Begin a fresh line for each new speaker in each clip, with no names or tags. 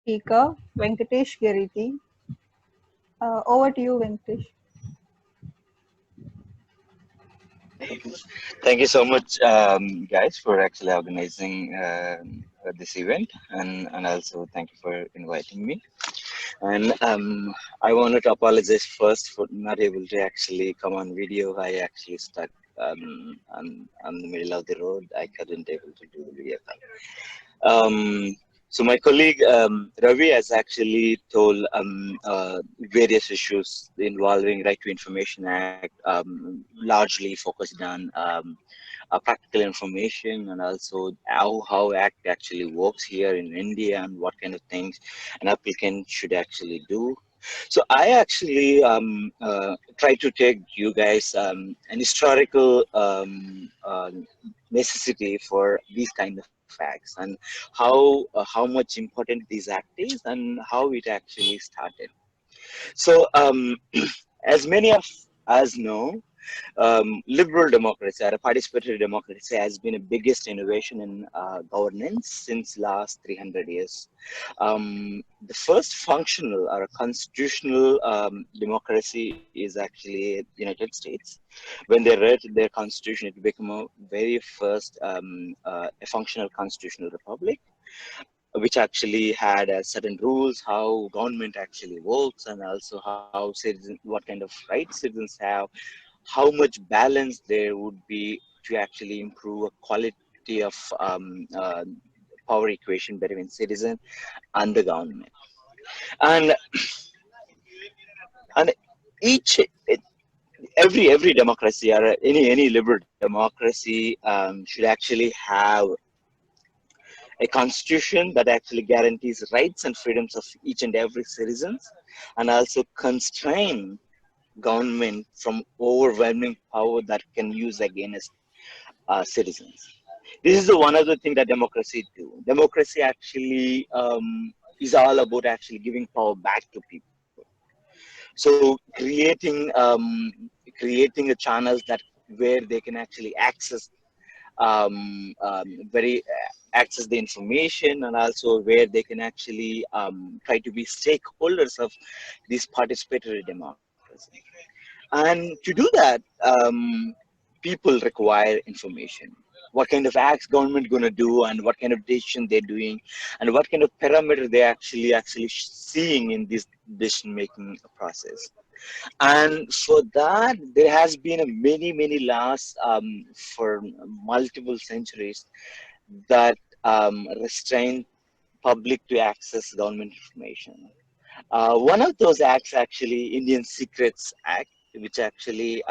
speaker, Venkatesh Geriti. Over to you, Venkatesh.
Thank you so much, guys, for actually organizing this event, and also thank you for inviting me. And I wanted to apologize first for not able to actually come on video. I actually stuck on the middle of the road. I couldn't able to do the video call. So my colleague Ravi has actually told various issues involving Right to Information Act, largely focused on practical information and also how Act actually works here in India and what kind of things an applicant should actually do. So I actually try to take you guys an historical necessity for these kind of facts and how much important this act is and how it actually started. So as many of us know, liberal democracy or a participatory democracy has been the biggest innovation in governance since last 300 years. The first functional or a constitutional democracy is actually United States. When they read their constitution, it became a very first a functional constitutional republic, which actually had certain rules how government actually works and also how citizens, what kind of rights citizens have, how much balance there would be to actually improve a quality of power equation between citizen and the government. And and each every democracy or any liberal democracy should actually have a constitution that actually guarantees rights and freedoms of each and every citizens and also constrain government from overwhelming power that can use against citizens. This is the one other thing that democracy do. Democracy actually is all about actually giving power back to people. So creating a channels that where they can actually access very access the information and also where they can actually try to be stakeholders of this participatory democracy. And to do that, people require information. What kind of acts government going to do, and what kind of decision they're doing, and what kind of parameter they actually seeing in this decision making process. And for that, there has been a many laws for multiple centuries that restrain public to access government information. One of those acts actually Indian Secrets Act, which actually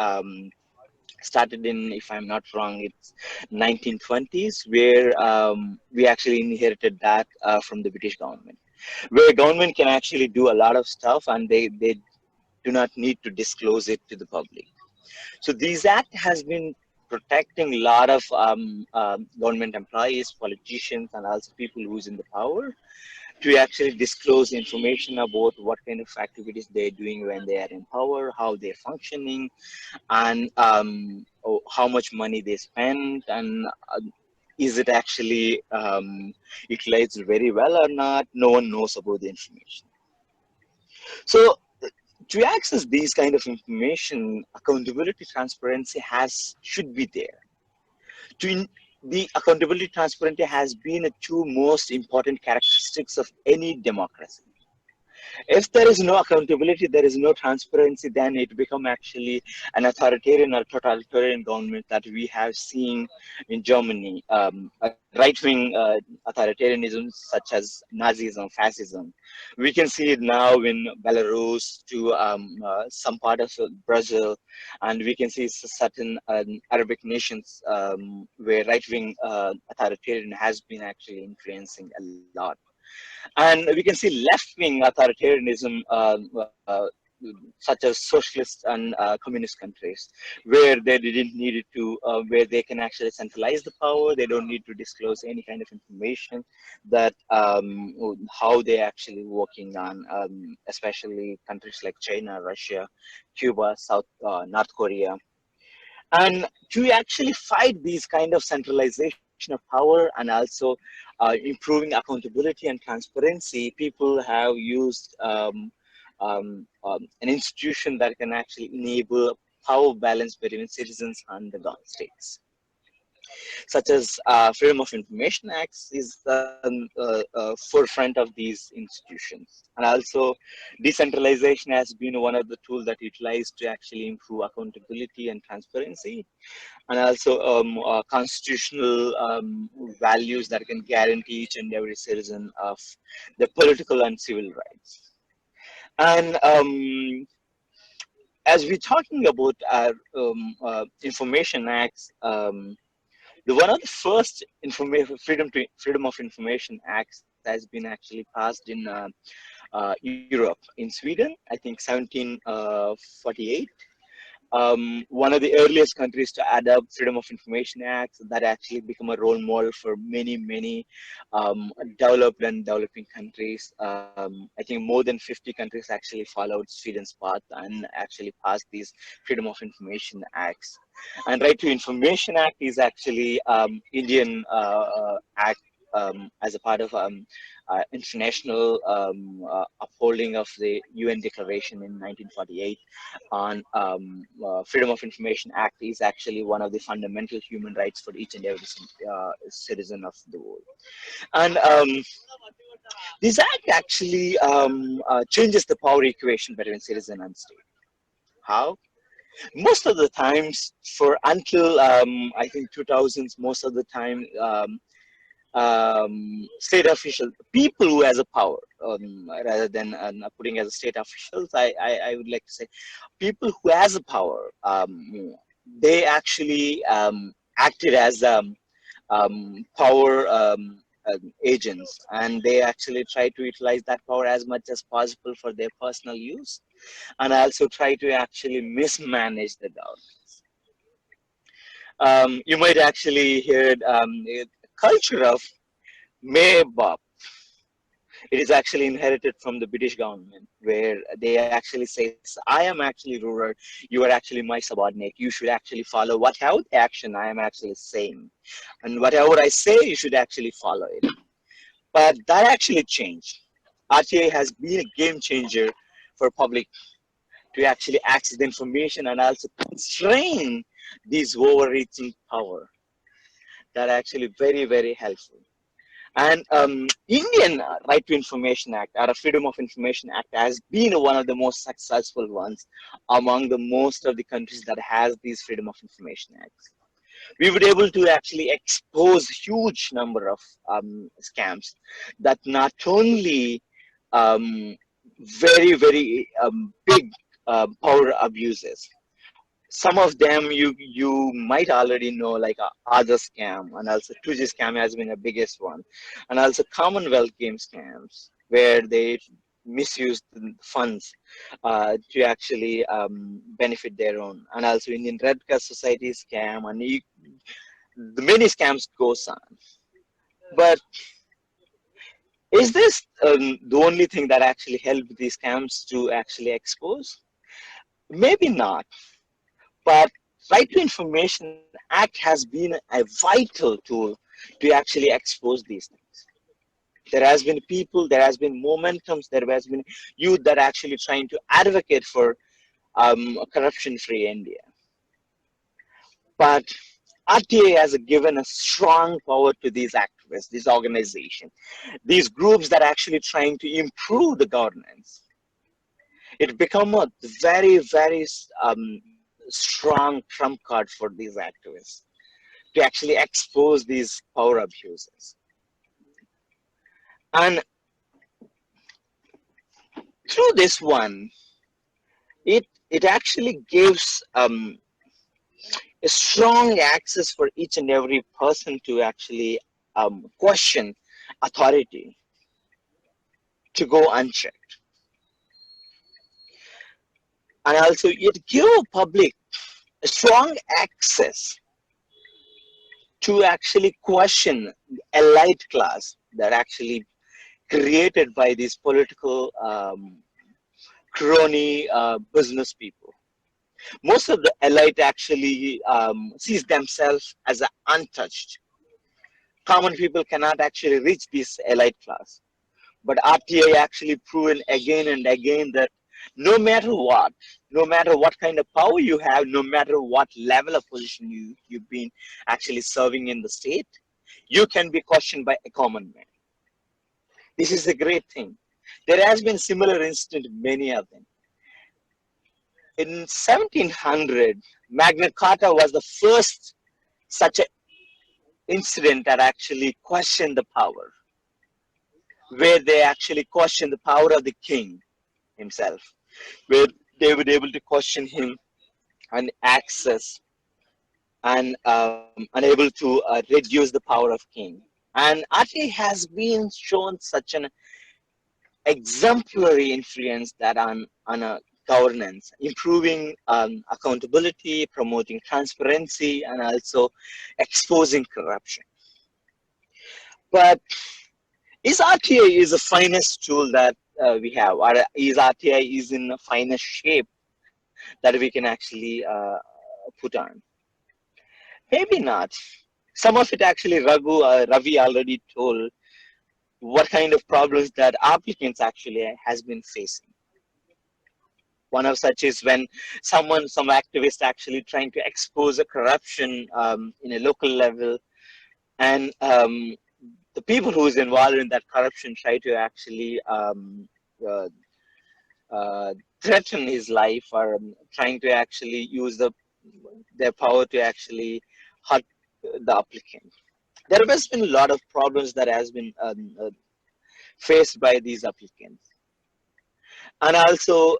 started in, if I'm not wrong, it's 1920s, where we actually inherited that from the British government, where government can actually do a lot of stuff and they do not need to disclose it to the public. So this act has been protecting a lot of government employees, politicians, and also people who's in the power to actually disclose information about what kind of activities they're doing when they are in power, how they're functioning, and how much money they spend, and is it actually utilized very well or not. No one knows about the information. So to access these kind of information, accountability, transparency has should be there. The accountability, transparency has been the two most important characteristics of any democracy. If there is no accountability, there is no transparency, then it become actually an authoritarian or totalitarian government that we have seen in Germany, right-wing authoritarianism such as Nazism, fascism. We can see it now in Belarus to some part of Brazil, and we can see certain Arabic nations where right-wing authoritarian has been actually influencing a lot. And we can see left-wing authoritarianism, such as socialist and communist countries, where they didn't need it to, where they can actually centralize the power. They don't need to disclose any kind of information that how they're actually working on, especially countries like China, Russia, Cuba, North Korea. And to actually fight these kind of centralization of power and also improving accountability and transparency, people have used an institution that can actually enable power balance between citizens and the government states, such as Freedom of Information Act is forefront of these institutions. And also, decentralization has been one of the tools that utilized to actually improve accountability and transparency, and also constitutional values that can guarantee each and every citizen of the political and civil rights. And as we're talking about our information acts, the one of the first freedom of information acts has been actually passed in Europe, in Sweden, I think 1748. One of the earliest countries to adopt Freedom of Information Act that actually become a role model for many developed and developing countries. I think more than 50 countries actually followed Sweden's path and actually passed these Freedom of Information Acts. And Right to Information Act is actually Indian act as a part of international upholding of the UN Declaration in 1948 on Freedom of Information Act is actually one of the fundamental human rights for each and every citizen of the world. And this act actually changes the power equation between citizen and state. How? Most of the times, for until I think 2000s, most of the time, state officials, people who has a power, rather than putting as a state officials, I would like to say, people who has a power, they actually acted as power agents, and they actually try to utilize that power as much as possible for their personal use, and also try to actually mismanage the government. You might actually hear a culture of Maybob. It is actually inherited from the British government, where they actually say, I am actually ruler, you are actually my subordinate, you should actually follow whatever action I am actually saying. And whatever I say, you should actually follow it. But that actually changed. RTA has been a game changer for public to actually access the information and also constrain this overreaching power. That are actually very helpful. And Indian Right to Information Act, or Freedom of Information Act, has been one of the most successful ones among the most of the countries that has these Freedom of Information Acts. We were able to actually expose huge number of scams that not only very big power abuses. Some of them you might already know, like other scam, and also 2G scam has been the biggest one, and also Commonwealth game scams where they misuse the funds to actually benefit their own, and also Indian Red Cross Society scam, and the many scams goes on. But is this the only thing that actually helped these scams to actually expose? Maybe not. But Right to Information Act has been a vital tool to actually expose these things. There has been people, there has been momentums, there has been youth that are actually trying to advocate for corruption-free India. But RTA has given a strong power to these activists, these organizations, these groups that are actually trying to improve the governance. It become a very strong trump card for these activists to actually expose these power abuses. And through this one, it actually gives a strong access for each and every person to actually question authority, to go unchecked. And also it gives public a strong access to actually question elite class that actually created by these political crony business people. Most of the elite actually sees themselves as untouched. Common people cannot actually reach this elite class. But RTA actually proven again and again that no matter what kind of power you have, no matter what level of position you've been actually serving in the state, you can be questioned by a common man. This is a great thing. There has been similar incident, many of them. In 1700, Magna Carta was the first such an incident that actually questioned the power, where they actually questioned the power of the king himself, where they were able to question him and access and unable to reduce the power of king. And RTA has been shown such an exemplary influence that on a governance, improving accountability, promoting transparency, and also exposing corruption. But is RTA is the finest tool that we have, or is RTA is in the finest shape that we can actually put on? Maybe not. Some of it actually Ravi already told what kind of problems that applicants actually has been facing. One of such is when some activist actually trying to expose a corruption in a local level, and the people who is involved in that corruption try to actually uh, uh, threaten his life, or trying to actually use their power to actually hurt the applicant. There has been a lot of problems that has been faced by these applicants, and also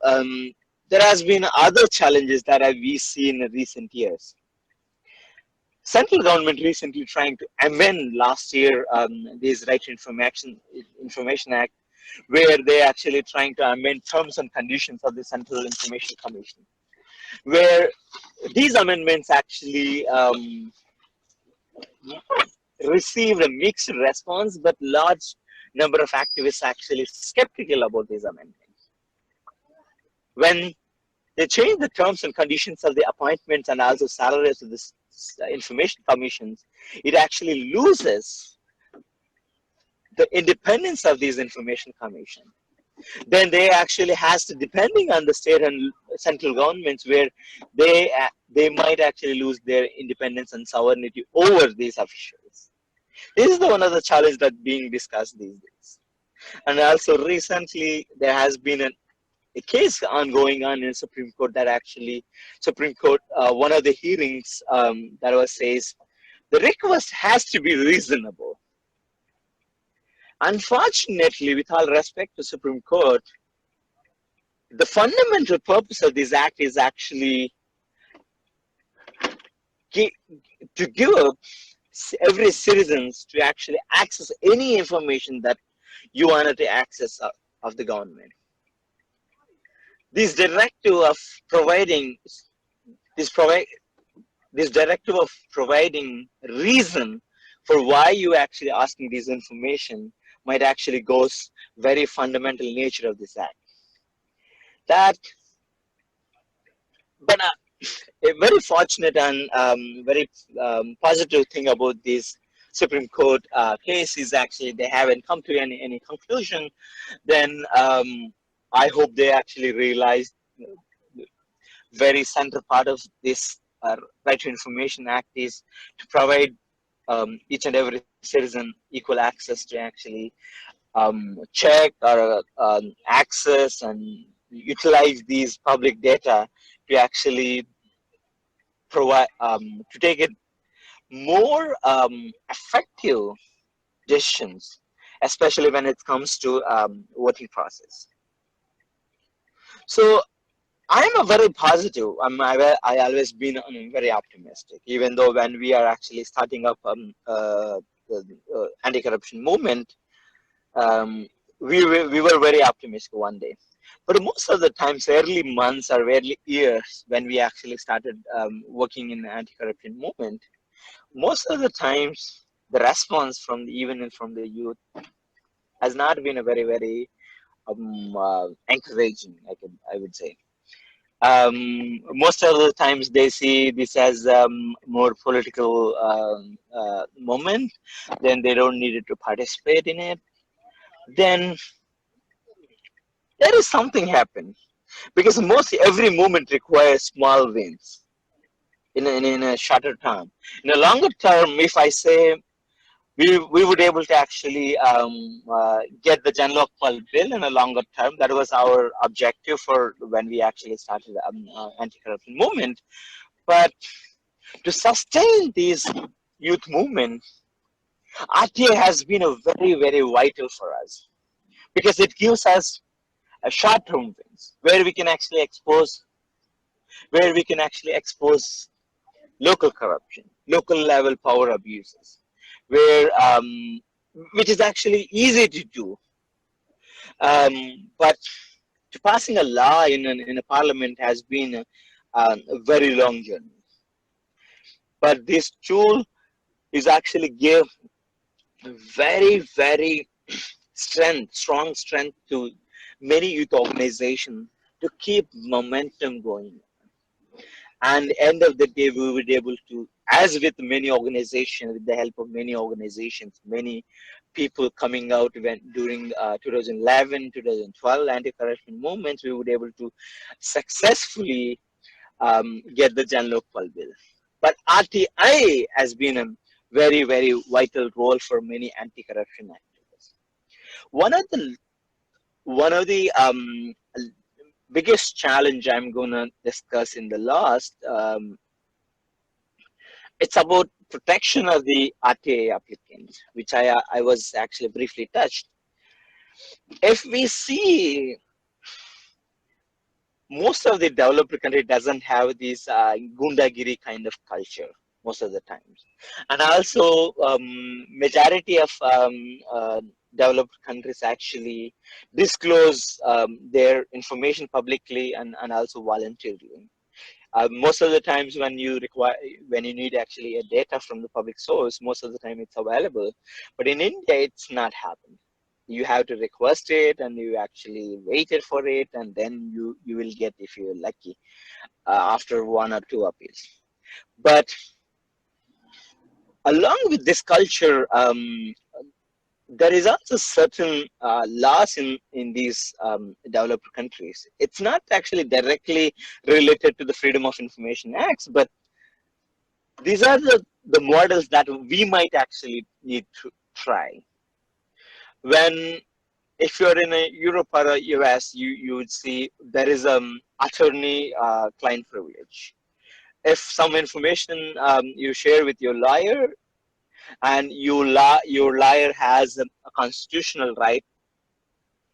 there has been other challenges that we seen in recent years. Central government recently trying to amend last year this Right to Information Act, where they actually trying to amend terms and conditions of the Central Information Commission, where these amendments actually received a mixed response, but large number of activists actually skeptical about these amendments. When they changed the terms and conditions of the appointments and also salaries of the information commissions, it actually loses the independence of these information commission. Then they actually has to, depending on the state and central governments, where they might actually lose their independence and sovereignty over these officials. This is one of the challenges that being discussed these days. And also recently there has been a case ongoing on in Supreme Court that actually Supreme Court, one of the hearings that was says the request has to be reasonable. Unfortunately, with all respect to Supreme Court, the fundamental purpose of this act is actually to give every citizens to actually access any information that you wanted to access of the government. This directive of providing this provide this directive of providing reason for why you actually asking this information might actually goes very fundamental nature of this act. That, but a very fortunate and very positive thing about this Supreme Court case is actually they haven't come to any conclusion. Then I hope they actually realize very central part of this Right to Information Act is to provide each and every citizen equal access to actually check or access and utilize these public data to actually provide to take it more effective decisions, especially when it comes to voting process. So I'm a very positive. I always been very optimistic, even though when we are actually starting up the anti-corruption movement, um, we were very optimistic one day. But most of the times, early months or early years, when we actually started working in the anti-corruption movement, most of the times the response from even from the youth has not been a very encouraging. I would say. Most of the times they see this as more political moment, then they don't need it to participate in it. Then there is something happen because most every movement requires small wins in a shorter term. In a longer term, if I say we would able to actually get the Genlock Pulp bill in a longer term. That was our objective for when we actually started anti-corruption movement. But to sustain these youth movement, RTA has been a very vital for us because it gives us a short-term wins where we can actually expose local corruption, local level power abuses, where which is actually easy to do. But to passing a law in a parliament has been a very long journey. But this tool is actually give very strong strength to many youth organizations to keep momentum going. And end of the day, we were able to, as with many organizations, with the help of many organizations, many people coming out when during 2011, 2012 anti-corruption movements, we were able to successfully get the Jan Lokpal bill. But RTI has been a very vital role for many anti-corruption activists. One of the one of the biggest challenge I'm gonna discuss in the last it's about protection of the RTA applicants, which I was actually briefly touched. If we see most of the developed country doesn't have this gundagiri kind of culture most of the times, and also majority of developed countries actually disclose their information publicly and also voluntarily. Most of the times when you need actually a data from the public source, most of the time it's available. But in India, it's not happened. You have to request it, and you actually waited for it, and then you will get if you're lucky after one or two appeals. But along with this culture, there is also certain laws in these developed countries. It's not actually directly related to the Freedom of Information Acts, but these are the models that we might actually need to try. When if you're in a Europe or a US, you would see there is attorney client privilege. If some information you share with your lawyer, and your lawyer has a constitutional right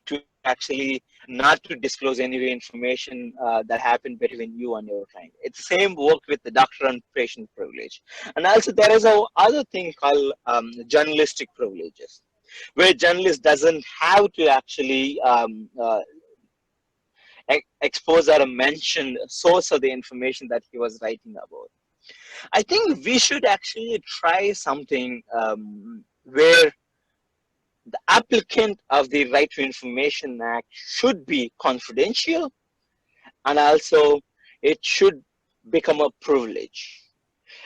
to actually not to disclose any information that happened between you and your client. It's the same work with the doctor and patient privilege. And also there is a other thing called journalistic privileges, where journalist doesn't have to actually expose or mention source of the information that he was writing about. I think we should actually try something where the applicant of the Right to Information Act should be confidential, and also it should become a privilege.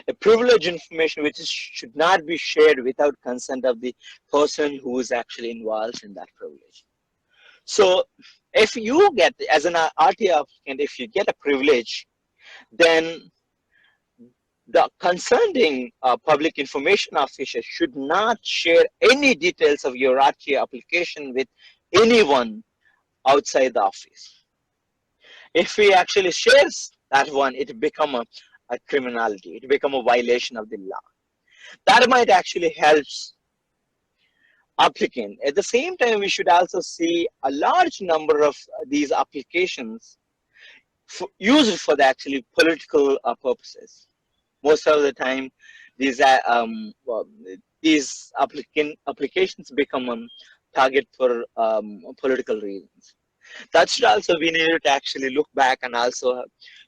A privileged information which should not be shared without consent of the person who is actually involved in that privilege. So if you get, as an RTA applicant, if you get a privilege, then the concerning public information officer should not share any details of your RTA application with anyone outside the office. If he actually shares that one, it become a criminality. It become a violation of the law. That might actually help applicant. At the same time, we should also see a large number of these applications used for the actually political purposes. Most of the time, these well, these applications become target for political reasons. That should also be needed to actually look back and also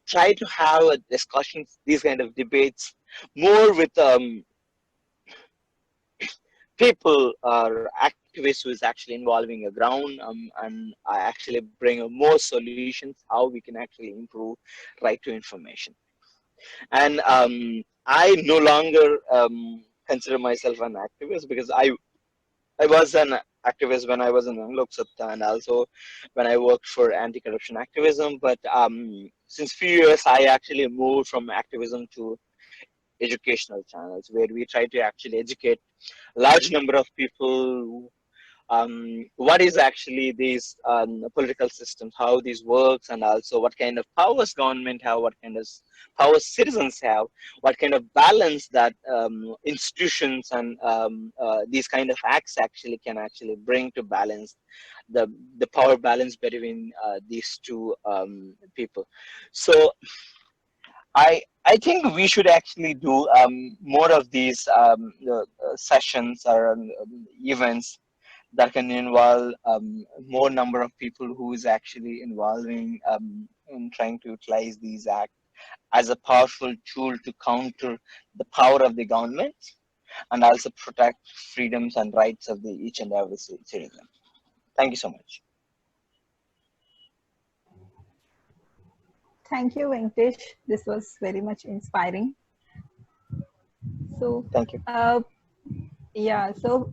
try to have a discussions, these kind of debates, more with people or activists activist who is actually involving a ground, and I actually bring more solutions how we can actually improve right to information. And I no longer consider myself an activist, because I was an activist when I was in Lok Sabha, and also when I worked for anti-corruption activism. But since few years, I actually moved from activism to educational channels, where we try to actually educate large number of people what is actually these political systems, how these works, and also what kind of powers government have, what kind of powers citizens have, what kind of balance that institutions and these kind of acts actually can actually bring to balance the the power balance between these two people. So I think we should actually do more of these sessions or events that can involve more number of people who is actually involving in trying to utilize these acts as a powerful tool to counter the power of the government and also protect freedoms and rights of the each and every citizen. Thank you so much.
Thank you, Venkatesh. This was very much inspiring. So,
Thank you.
uh, yeah, so